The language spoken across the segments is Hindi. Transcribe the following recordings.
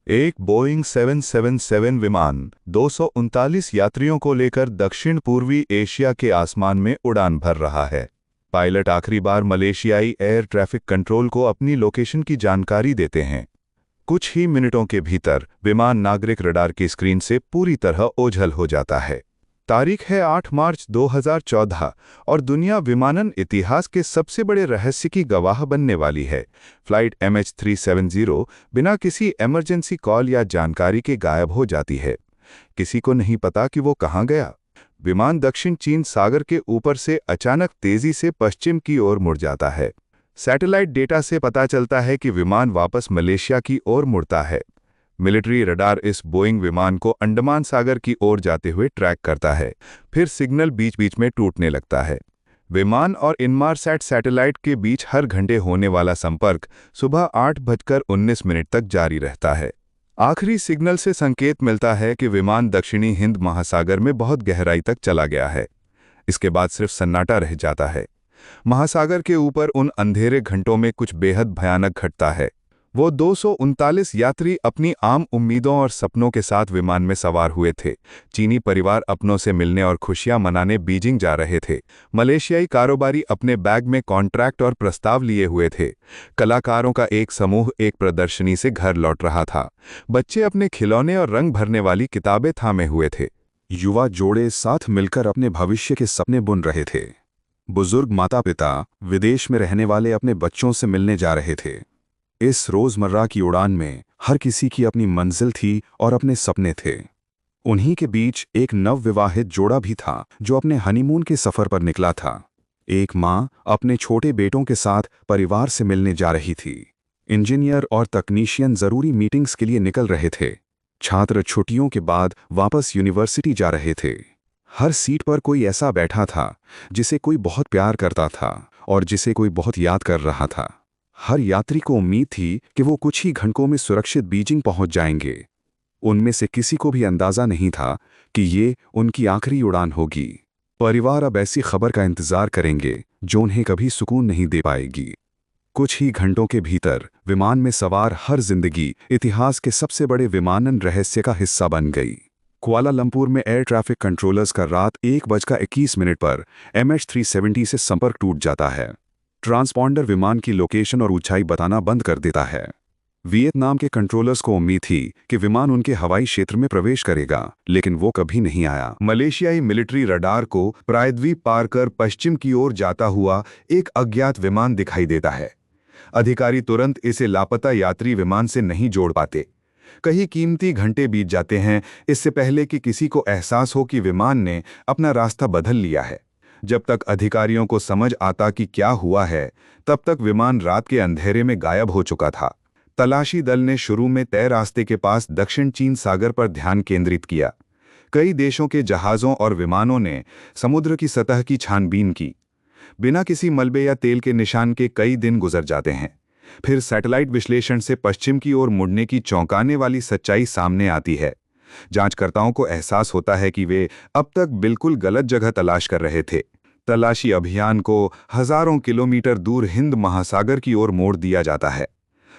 एक बोइंग 777 विमान 239 यात्रियों को लेकर दक्षिण पूर्वी एशिया के आसमान में उड़ान भर रहा है। पायलट आखिरी बार मलेशियाई एयर ट्रैफिक कंट्रोल को अपनी लोकेशन की जानकारी देते हैं। कुछ ही मिनटों के भीतर विमान नागरिक रडार की स्क्रीन से पूरी तरह ओझल हो जाता है। तारीख है 8 मार्च 2014 और दुनिया विमानन इतिहास के सबसे बड़े रहस्य की गवाह बनने वाली है। फ्लाइट MH370 बिना किसी इमरजेंसी कॉल या जानकारी के गायब हो जाती है। किसी को नहीं पता कि वो कहाँ गया। विमान दक्षिण चीन सागर के ऊपर से अचानक तेजी से पश्चिम की ओर मुड़ जाता है। सैटेलाइट डेटा से पता चलता है कि विमान वापस मलेशिया की ओर मुड़ता है। मिलिट्री रडार इस बोइंग विमान को अंडमान सागर की ओर जाते हुए ट्रैक करता है। फिर सिग्नल बीच बीच में टूटने लगता है। विमान और इनमारसैट सैटेलाइट के बीच हर घंटे होने वाला संपर्क सुबह 8:19 तक जारी रहता है। आखिरी सिग्नल से संकेत मिलता है कि विमान दक्षिणी हिंद महासागर में बहुत गहराई तक चला गया है। इसके बाद सिर्फ सन्नाटा रह जाता है। महासागर के ऊपर उन अंधेरे घंटों में कुछ बेहद भयानक घटता है। वो 239 यात्री अपनी आम उम्मीदों और सपनों के साथ विमान में सवार हुए थे। चीनी परिवार अपनों से मिलने और खुशियां मनाने बीजिंग जा रहे थे। मलेशियाई कारोबारी अपने बैग में कॉन्ट्रैक्ट और प्रस्ताव लिए हुए थे। कलाकारों का एक समूह एक प्रदर्शनी से घर लौट रहा था। बच्चे अपने खिलौने और रंग भरने वाली किताबें थामे हुए थे। युवा जोड़े साथ मिलकर अपने भविष्य के सपने बुन रहे थे। बुजुर्ग माता पिता विदेश में रहने वाले अपने बच्चों से मिलने जा रहे थे। इस रोजमर्रा की उड़ान में हर किसी की अपनी मंजिल थी और अपने सपने थे। उन्हीं के बीच एक नवविवाहित जोड़ा भी था जो अपने हनीमून के सफर पर निकला था। एक माँ अपने छोटे बेटों के साथ परिवार से मिलने जा रही थी। इंजीनियर और तकनीशियन जरूरी मीटिंग्स के लिए निकल रहे थे। छात्र छुट्टियों के बाद वापस यूनिवर्सिटी जा रहे थे। हर सीट पर कोई ऐसा बैठा था जिसे कोई बहुत प्यार करता था और जिसे कोई बहुत याद कर रहा था। हर यात्री को उम्मीद थी कि वो कुछ ही घंटों में सुरक्षित बीजिंग पहुंच जाएंगे। उनमें से किसी को भी अंदाजा नहीं था कि ये उनकी आखिरी उड़ान होगी। परिवार अब ऐसी खबर का इंतजार करेंगे जो उन्हें कभी सुकून नहीं दे पाएगी। कुछ ही घंटों के भीतर विमान में सवार हर जिंदगी इतिहास के सबसे बड़े विमानन रहस्य का हिस्सा बन गई। कुआलालंपुर में एयर ट्रैफिक कंट्रोलर्स का रात 1:21 पर MH370 से संपर्क टूट जाता है। ट्रांसपॉन्डर विमान की लोकेशन और ऊंचाई बताना बंद कर देता है। वियतनाम के कंट्रोलर्स को उम्मीद थी कि विमान उनके हवाई क्षेत्र में प्रवेश करेगा, लेकिन वो कभी नहीं आया। मलेशियाई मिलिट्री रडार को प्रायद्वीप पार कर पश्चिम की ओर जाता हुआ एक अज्ञात विमान दिखाई देता है। अधिकारी तुरंत इसे लापता यात्री विमान से नहीं जोड़ पाते। कई कीमती घंटे बीत जाते हैं इससे पहले कि किसी को एहसास हो कि विमान ने अपना रास्ता बदल लिया है। जब तक अधिकारियों को समझ आता कि क्या हुआ है, तब तक विमान रात के अंधेरे में गायब हो चुका था। तलाशी दल ने शुरू में तय रास्ते के पास दक्षिण चीन सागर पर ध्यान केंद्रित किया। कई देशों के जहाज़ों और विमानों ने समुद्र की सतह की छानबीन की। बिना किसी मलबे या तेल के निशान के कई दिन गुजर जाते हैं। फिर सैटेलाइट विश्लेषण से पश्चिम की ओर मुड़ने की चौंकाने वाली सच्चाई सामने आती है। जांचकर्ताओं को एहसास होता है कि वे अब तक बिल्कुल गलत जगह तलाश कर रहे थे। तलाशी अभियान को हजारों किलोमीटर दूर हिंद महासागर की ओर मोड़ दिया जाता है।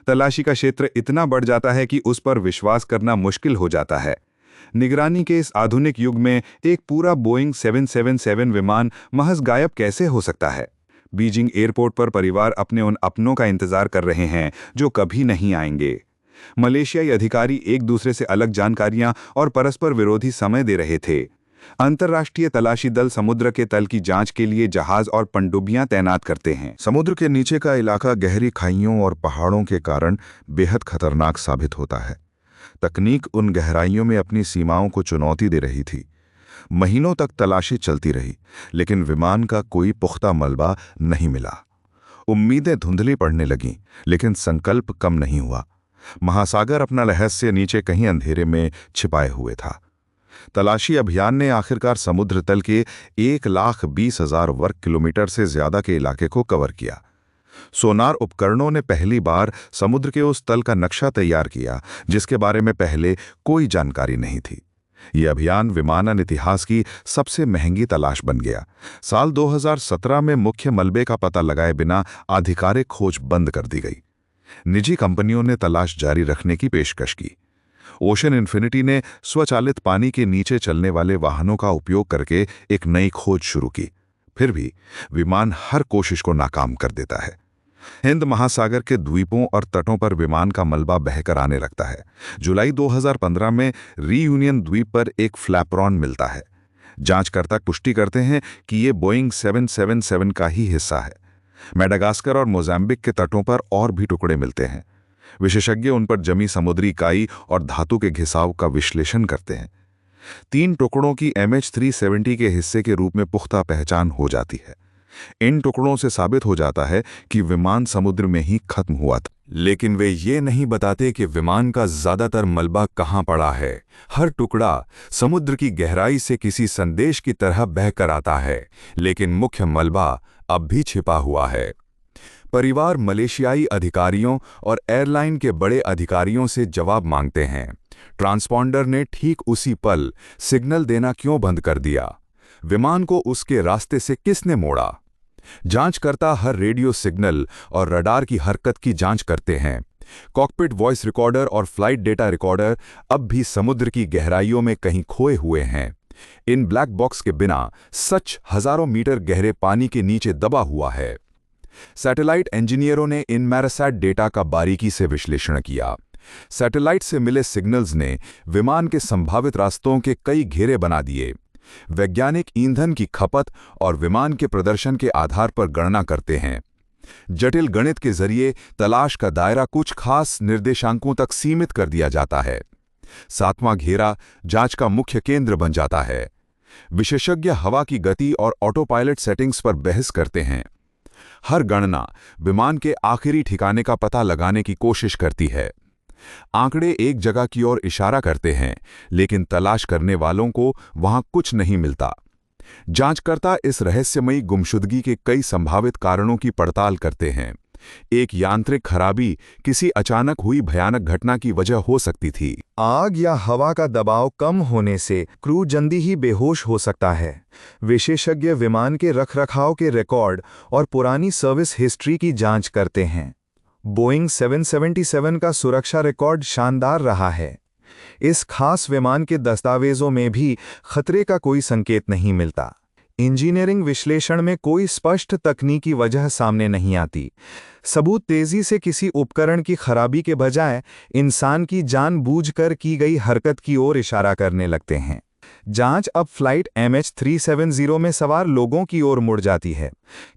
तलाशी का क्षेत्र इतना बढ़ जाता है कि उस पर विश्वास करना मुश्किल हो जाता है। निगरानी के इस आधुनिक युग में एक पूरा बोइंग 777 विमान महज गायब कैसे हो सकता है? बीजिंग एयरपोर्ट पर परिवार अपने उन अपनों का इंतजार कर रहे हैं जो कभी नहीं आएंगे। मलेशियाई अधिकारी एक दूसरे से अलग जानकारियां और परस्पर विरोधी समय दे रहे थे। अंतर्राष्ट्रीय तलाशी दल समुद्र के तल की जांच के लिए जहाज और पनडुब्बियां तैनात करते हैं। समुद्र के नीचे का इलाका गहरी खाइयों और पहाड़ों के कारण बेहद खतरनाक साबित होता है। तकनीक उन गहराइयों में अपनी सीमाओं को चुनौती दे रही थी। महीनों तक तलाशी चलती रही, लेकिन विमान का कोई पुख्ता मलबा नहीं मिला। उम्मीदें धुंधली पड़ने लगीं, लेकिन संकल्प कम नहीं हुआ। महासागर अपना रहस्य नीचे कहीं अंधेरे में छिपाए हुए था। तलाशी अभियान ने आखिरकार समुद्र तल के 1,20,000 वर्ग किलोमीटर से ज्यादा के इलाके को कवर किया। सोनार उपकरणों ने पहली बार समुद्र के उस तल का नक्शा तैयार किया जिसके बारे में पहले कोई जानकारी नहीं थी। यह अभियान विमानन इतिहास की सबसे महंगी तलाश बन गया। साल 2017 में मुख्य मलबे का पता लगाए बिना आधिकारिक खोज बंद कर दी गई। निजी कंपनियों ने तलाश जारी रखने की पेशकश की। ओशन इन्फिनिटी ने स्वचालित पानी के नीचे चलने वाले वाहनों का उपयोग करके एक नई खोज शुरू की। फिर भी विमान हर कोशिश को नाकाम कर देता है। हिंद महासागर के द्वीपों और तटों पर विमान का मलबा बहकर आने लगता है। जुलाई 2015 में रीयूनियन द्वीप पर एक फ्लैपरॉन मिलता है। जांचकर्ता पुष्टि करते हैं कि ये बोइंग 777 का ही हिस्सा है। मेडागास्कर और मोजाम्बिक के तटों पर और भी टुकड़े मिलते हैं। विशेषज्ञ उन पर जमी समुद्री काई और धातु के घिसाव का विश्लेषण करते हैं। 3 टुकड़ों की MH370 के हिस्से के रूप में पुख्ता पहचान हो जाती है। इन टुकड़ों से साबित हो जाता है कि विमान समुद्र में ही खत्म हुआ था। लेकिन वे ये नहीं बताते कि विमान का ज्यादातर मलबा कहाँ पड़ा है। हर टुकड़ा समुद्र की गहराई से किसी संदेश की तरह बहकर आता है, लेकिन मुख्य मलबा अब भी छिपा हुआ है। परिवार मलेशियाई अधिकारियों और एयरलाइन के बड़े अधिकारियों से जवाब मांगते हैं। ट्रांसपॉन्डर ने ठीक उसी पल सिग्नल देना क्यों बंद कर दिया? विमान को उसके रास्ते से किसने मोड़ा? जांचकर्ता हर रेडियो सिग्नल और रडार की हरकत की जांच करते हैं। कॉकपिट वॉइस रिकॉर्डर और फ्लाइट डेटा रिकॉर्डर अब भी समुद्र की गहराइयों में कहीं खोए हुए हैं। इन ब्लैक बॉक्स के बिना सच हजारों मीटर गहरे पानी के नीचे दबा हुआ है। सैटेलाइट इंजीनियरों ने इनमैरसैट डेटा का बारीकी से विश्लेषण किया। सैटेलाइट से मिले सिग्नल्स ने विमान के संभावित रास्तों के कई घेरे बना दिए। वैज्ञानिक ईंधन की खपत और विमान के प्रदर्शन के आधार पर गणना करते हैं। जटिल गणित के जरिए तलाश का दायरा कुछ खास निर्देशांकों तक सीमित कर दिया जाता है। 7वां घेरा जांच का मुख्य केंद्र बन जाता है। विशेषज्ञ हवा की गति और ऑटो पायलट सेटिंग्स पर बहस करते हैं। हर गणना विमान के आखिरी ठिकाने का पता लगाने की कोशिश करती है। आंकड़े एक जगह की ओर इशारा करते हैं, लेकिन तलाश करने वालों को वहां कुछ नहीं मिलता। जांचकर्ता इस रहस्यमयी गुमशुदगी के कई संभावित कारणों की पड़ताल करते हैं। एक यांत्रिक खराबी किसी अचानक हुई भयानक घटना की वजह हो सकती थी। आग या हवा का दबाव कम होने से क्रू जल्दी ही बेहोश हो सकता है। विशेषज्ञ विमान के रखरखाव के रिकॉर्ड और पुरानी सर्विस हिस्ट्री की जांच करते हैं। बोइंग 777 का सुरक्षा रिकॉर्ड शानदार रहा है। इस खास विमान के दस्तावेजों में भी खतरे का कोई संकेत नहीं मिलता। इंजीनियरिंग विश्लेषण में कोई स्पष्ट तकनीकी वजह सामने नहीं आती। सबूत तेजी से किसी उपकरण की खराबी के बजाय इंसान की जानबूझकर की गई हरकत की ओर इशारा करने लगते हैं। जांच अब फ्लाइट MH370 में सवार लोगों की ओर मुड़ जाती है।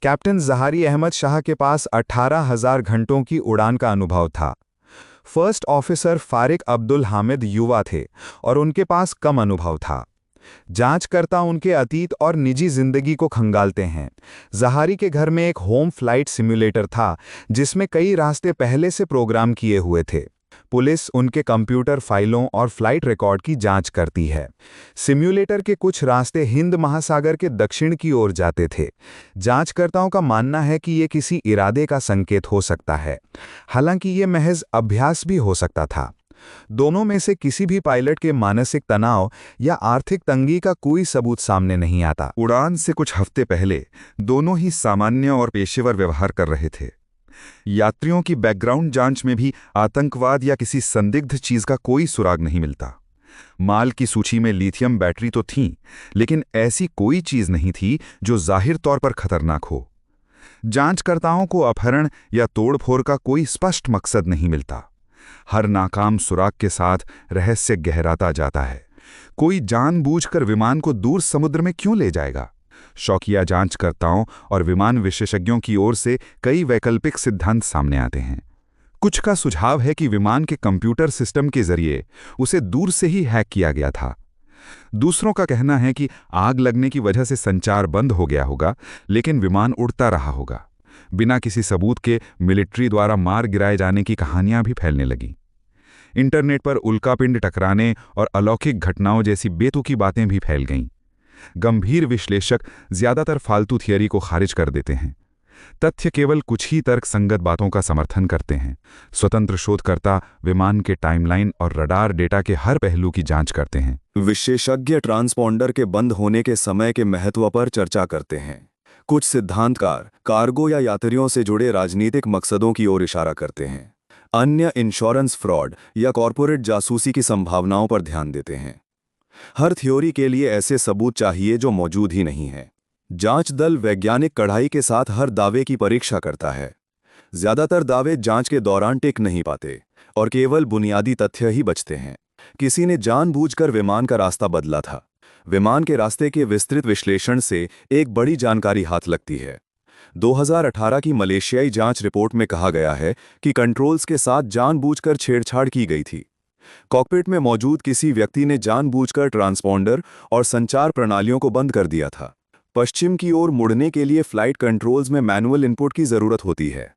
कैप्टन जहारी अहमद शाह के पास 18,000 घंटों की उड़ान का अनुभव था। फर्स्ट ऑफिसर फारिक अब्दुल हामिद युवा थे और उनके पास कम अनुभव था। जांचकर्ता उनके अतीत और निजी जिंदगी को खंगालते हैं। जहारी के घर में एक होम फ्लाइट सिम्युलेटर था, जिसमें कई रास्ते पहले से प्रोग्राम किए हुए थे। पुलिस उनके कंप्यूटर फाइलों और फ्लाइट रिकॉर्ड की जांच करती है। सिम्युलेटर के कुछ रास्ते हिंद महासागर के दक्षिण की ओर जाते थे। जांचकर्ताओं का मानना है कि ये किसी इरादे का संकेत हो सकता है, हालांकि ये महज अभ्यास भी हो सकता था। दोनों में से किसी भी पायलट के मानसिक तनाव या आर्थिक तंगी का कोई सबूत सामने नहीं आता। उड़ान से कुछ हफ्ते पहले दोनों ही सामान्य और पेशेवर व्यवहार कर रहे थे। यात्रियों की बैकग्राउंड जांच में भी आतंकवाद या किसी संदिग्ध चीज का कोई सुराग नहीं मिलता। माल की सूची में लिथियम बैटरी तो थीं, लेकिन ऐसी कोई चीज नहीं थी जो जाहिर तौर पर खतरनाक हो। जांचकर्ताओं को अपहरण या तोड़फोड़ का कोई स्पष्ट मकसद नहीं मिलता। हर नाकाम सुराग के साथ रहस्य गहराता जाता है। कोई जानबूझकर विमान को दूर समुद्र में क्यों ले जाएगा? शौकिया जांचकर्ताओं और विमान विशेषज्ञों की ओर से कई वैकल्पिक सिद्धांत सामने आते हैं। कुछ का सुझाव है कि विमान के कंप्यूटर सिस्टम के जरिए उसे दूर से ही हैक किया गया था। दूसरों का कहना है कि आग लगने की वजह से संचार बंद हो गया होगा, लेकिन विमान उड़ता रहा होगा। बिना किसी सबूत के मिलिट्री द्वारा मार गिराए जाने की कहानियां भी फैलने लगी। इंटरनेट पर उल्कापिंड टकराने और अलौकिक घटनाओं जैसी बेतुकी बातें भी फैल गईं। गंभीर विश्लेषक ज्यादातर फालतू थियरी को खारिज कर देते हैं। तथ्य केवल कुछ ही तर्कसंगत बातों का समर्थन करते हैं। स्वतंत्र शोधकर्ता विमान के टाइमलाइन और रडार डेटा के हर पहलू की जांच करते हैं। विशेषज्ञ ट्रांसपॉन्डर के बंद होने के समय के महत्व पर चर्चा करते हैं। कुछ सिद्धांतकार कार्गो या यात्रियों से जुड़े राजनीतिक मकसदों की ओर इशारा करते हैं। अन्य इंश्योरेंस फ्रॉड या कॉरपोरेट जासूसी की संभावनाओं पर ध्यान देते हैं। हर थ्योरी के लिए ऐसे सबूत चाहिए जो मौजूद ही नहीं है। जांच दल वैज्ञानिक कड़ाई के साथ हर दावे की परीक्षा करता है। ज्यादातर दावे जांच के दौरान टिक नहीं पाते और केवल बुनियादी तथ्य ही बचते हैं। किसी ने जानबूझकर विमान का रास्ता बदला था। विमान के रास्ते के विस्तृत विश्लेषण से एक बड़ी जानकारी हाथ लगती है। 2018 की मलेशियाई जांच रिपोर्ट में कहा गया है कि कंट्रोल्स के साथ जानबूझकर छेड़छाड़ की गई थी। कॉकपिट में मौजूद किसी व्यक्ति ने जानबूझकर ट्रांसपॉन्डर और संचार प्रणालियों को बंद कर दिया था। पश्चिम की ओर मुड़ने के लिए फ्लाइट कंट्रोल्स में मैनुअल इनपुट की जरूरत होती है।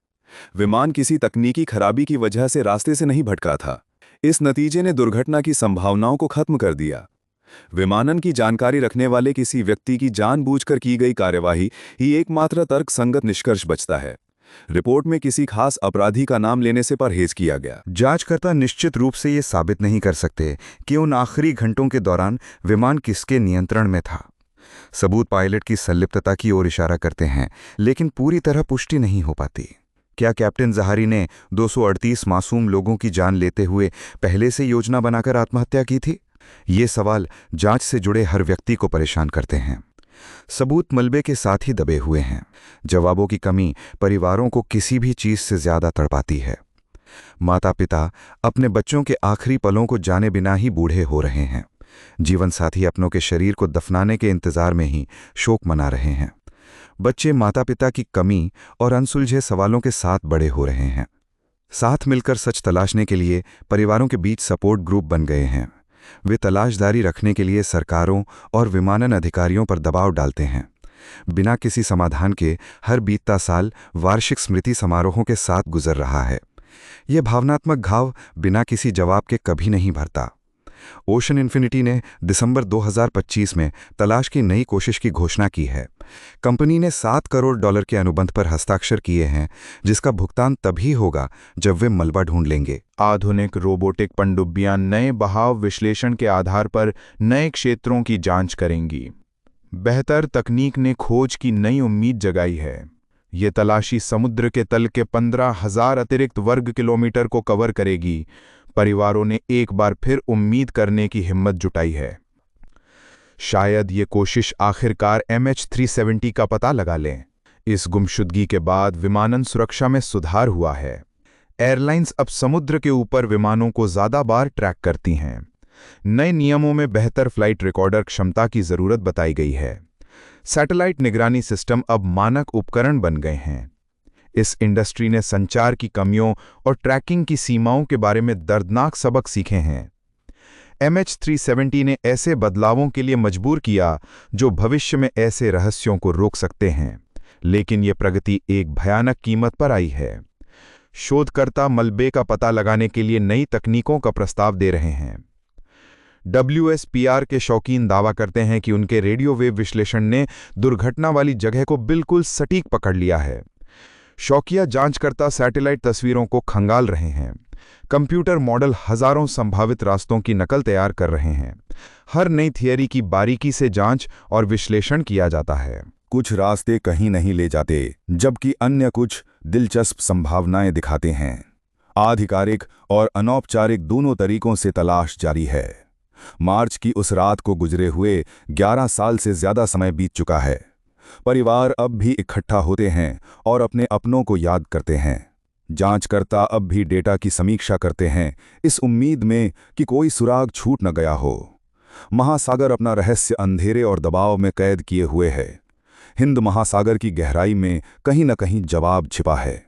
विमान किसी तकनीकी खराबी की वजह से रास्ते से नहीं भटका था। इस नतीजे ने दुर्घटना की संभावनाओं को खत्म कर दिया। विमानन की जानकारी रखने वाले किसी व्यक्ति की जानबूझकर की गई कार्यवाही ही एकमात्र तर्कसंगत निष्कर्ष बचता है। रिपोर्ट में किसी खास अपराधी का नाम लेने से परहेज किया गया। जांचकर्ता निश्चित रूप से ये साबित नहीं कर सकते कि उन आखिरी घंटों के दौरान विमान किसके नियंत्रण में था। सबूत पायलट की संलिप्तता की ओर इशारा करते हैं, लेकिन पूरी तरह पुष्टि नहीं हो पाती। क्या कैप्टन जहारी ने 238 मासूम लोगों की जान लेते हुए पहले से योजना बनाकर आत्महत्या की थी? ये सवाल जांच से जुड़े हर व्यक्ति को परेशान करते हैं। सबूत मलबे के साथ ही दबे हुए हैं। जवाबों की कमी परिवारों को किसी भी चीज से ज्यादा तड़पाती है। माता पिता अपने बच्चों के आखिरी पलों को जाने बिना ही बूढ़े हो रहे हैं। जीवन साथी अपनों के शरीर को दफनाने के इंतजार में ही शोक मना रहे हैं। बच्चे माता पिता की कमी और अनसुलझे सवालों के साथ बड़े हो रहे हैं। साथ मिलकर सच तलाशने के लिए परिवारों के बीच सपोर्ट ग्रुप बन गए हैं। वे तलाशदारी रखने के लिए सरकारों और विमानन अधिकारियों पर दबाव डालते हैं। बिना किसी समाधान के हर बीतता साल वार्षिक स्मृति समारोहों के साथ गुजर रहा है। यह भावनात्मक घाव बिना किसी जवाब के कभी नहीं भरता। ओशन इन्फिनिटी ने दिसंबर 2025 में तलाश की नई कोशिश की घोषणा की है। कंपनी ने $7 करोड़ के अनुबंध पर हस्ताक्षर किए हैं, जिसका भुगतान तभी होगा जब वे मलबा ढूंढ लेंगे। आधुनिक रोबोटिक पनडुब्बियां नए बहाव विश्लेषण के आधार पर नए क्षेत्रों की जांच करेंगी। बेहतर तकनीक ने खोज की नई उम्मीद जगाई है। ये तलाशी समुद्र के तल के 15,000 अतिरिक्त वर्ग किलोमीटर को कवर करेगी। परिवारों ने एक बार फिर उम्मीद करने की हिम्मत जुटाई है। शायद ये कोशिश आखिरकार MH370 का पता लगा लें। इस गुमशुदगी के बाद विमानन सुरक्षा में सुधार हुआ है। एयरलाइंस अब समुद्र के ऊपर विमानों को ज्यादा बार ट्रैक करती हैं। नए नियमों में बेहतर फ्लाइट रिकॉर्डर क्षमता की जरूरत बताई गई है। सैटेलाइट निगरानी सिस्टम अब मानक उपकरण बन गए हैं। इस इंडस्ट्री ने संचार की कमियों और ट्रैकिंग की सीमाओं के बारे में दर्दनाक सबक सीखे हैं। MH370 ने ऐसे बदलावों के लिए मजबूर किया जो भविष्य में ऐसे रहस्यों को रोक सकते हैं, लेकिन यह प्रगति एक भयानक कीमत पर आई है। शोधकर्ता मलबे का पता लगाने के लिए नई तकनीकों का प्रस्ताव दे रहे हैं। WSPR के शौकीन दावा करते हैं कि उनके रेडियो वेव विश्लेषण ने दुर्घटना वाली जगह को बिल्कुल सटीक पकड़ लिया है। शौकिया जांचकर्ता सैटेलाइट तस्वीरों को खंगाल रहे हैं। कंप्यूटर मॉडल हजारों संभावित रास्तों की नकल तैयार कर रहे हैं। हर नई थियरी की बारीकी से जांच और विश्लेषण किया जाता है। कुछ रास्ते कहीं नहीं ले जाते, जबकि अन्य कुछ दिलचस्प संभावनाएं दिखाते हैं। आधिकारिक और अनौपचारिक दोनों तरीकों से तलाश जारी है। मार्च की उस रात को गुजरे हुए 11 साल से ज्यादा समय बीत चुका है। परिवार अब भी इकट्ठा होते हैं और अपने अपनों को याद करते हैं। जांचकर्ता अब भी डेटा की समीक्षा करते हैं, इस उम्मीद में कि कोई सुराग छूट न गया हो। महासागर अपना रहस्य अंधेरे और दबाव में कैद किए हुए है। हिंद महासागर की गहराई में कहीं न कहीं जवाब छिपा है।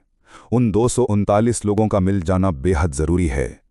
उन 239 लोगों का मिल जाना बेहद जरूरी है।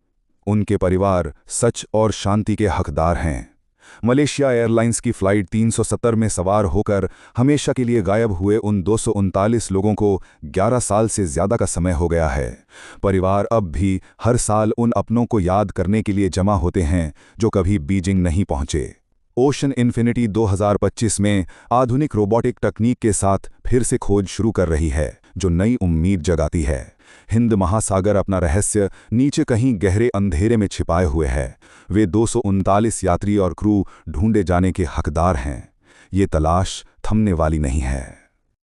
उनके परिवार सच और शांति के हकदार हैं। मलेशिया एयरलाइंस की फ्लाइट 370 में सवार होकर हमेशा के लिए गायब हुए उन 239 लोगों को 11 साल से ज्यादा का समय हो गया है। परिवार अब भी हर साल उन अपनों को याद करने के लिए जमा होते हैं जो कभी बीजिंग नहीं पहुंचे। ओशन इन्फिनिटी 2025 में आधुनिक रोबोटिक तकनीक के साथ फिर से खोज शुरू कर रही है, जो नई उम्मीद जगाती है। हिंद महासागर अपना रहस्य नीचे कहीं गहरे अंधेरे में छिपाए हुए है। वे 239 यात्री और क्रू ढूंढे जाने के हकदार हैं। ये तलाश थमने वाली नहीं है।